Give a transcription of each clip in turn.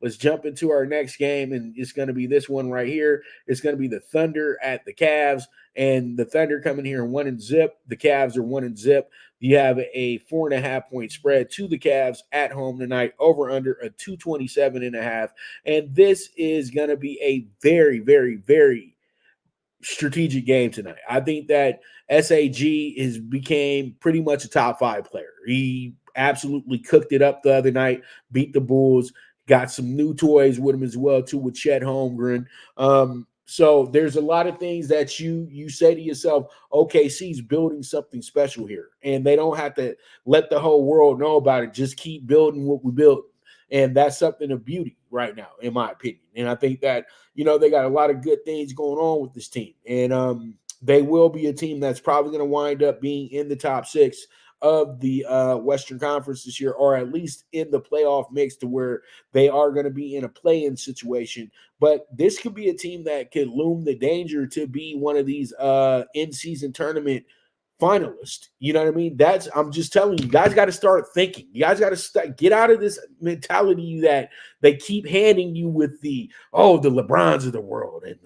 Let's jump into our next game, and it's going to be this one right here. It's going to be the Thunder at the Cavs, and the Thunder coming here and 1-0. The Cavs are 1-0. You have a 4.5 point spread to the Cavs at home tonight, over under a 227.5. And this is going to be a very, very, very strategic game tonight. I think that SAG has became pretty much a top 5 player. He absolutely cooked it up the other night, beat the Bulls, got some new toys with him as well too with Chet Holmgren. So there's a lot of things that you say to yourself, OKC's building something special here, and they don't have to let the whole world know about it. Just keep building what we built, and that's something of beauty right now, in my opinion. And I think that they got a lot of good things going on with this team, and they will be a team that's probably going to wind up being in the top 6 of the Western Conference this year, or at least in the playoff mix, to where they are going to be in a play-in situation. But this could be a team that could loom the danger to be one of these in-season tournament finalist. You know what I mean? I'm just telling you, guys got to start thinking. You guys got to get out of this mentality that they keep handing you with the LeBrons of the world and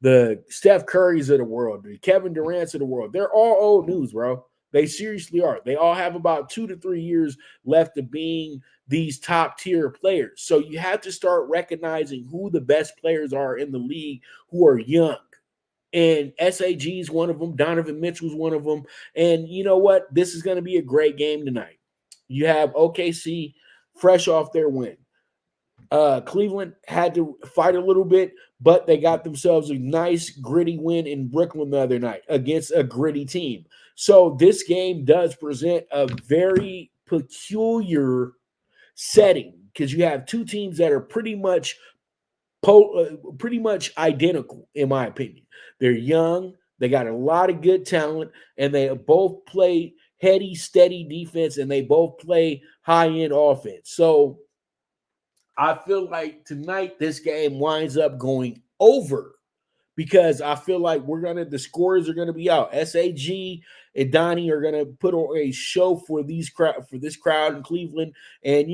the Steph Currys of the world, the Kevin Durant's of the world. They're all old news, bro. They seriously are. They all have about 2 to 3 years left of being these top tier players. So you have to start recognizing who the best players are in the league who are young. And SAG is one of them. Donovan Mitchell's one of them. And you know what? This is going to be a great game tonight. You have OKC fresh off their win. Cleveland had to fight a little bit, but they got themselves a nice gritty win in Brooklyn the other night against a gritty team. So this game does present a very peculiar setting because you have two teams that are pretty much identical, in my opinion. They're young, they got a lot of good talent, and they both play heady, steady defense, and they both play high-end offense. So I feel like tonight this game winds up going over because I feel like the scores are gonna be out. SAG and Donnie are gonna put on a show for this crowd in Cleveland, and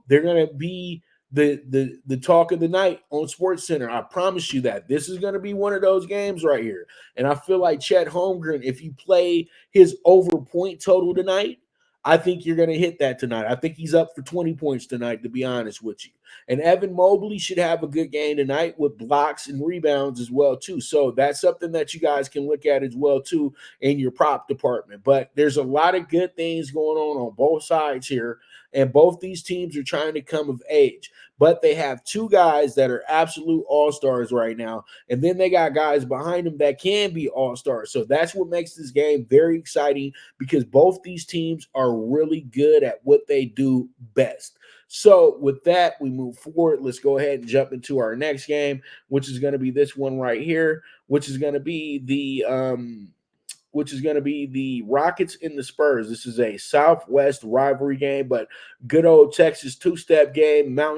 they're gonna be the talk of the night on Sports Center. I promise you that this is gonna be one of those games right here. And I feel like Chet Holmgren, if you play his over point total tonight, I think you're going to hit that tonight. I think he's up for 20 points tonight, to be honest with you. And Evan Mobley should have a good game tonight with blocks and rebounds as well, too. So that's something that you guys can look at as well, too, in your prop department. But there's a lot of good things going on both sides here, and both these teams are trying to come of age. But they have two guys that are absolute all-stars right now, and then they got guys behind them that can be all-stars. So that's what makes this game very exciting, because both these teams are really good at what they do best. So with that, we move forward. Let's go ahead and jump into our next game, which is going to be this one right here, which is going to be the Rockets and the Spurs. This is a Southwest rivalry game, but good old Texas two-step game, Mountain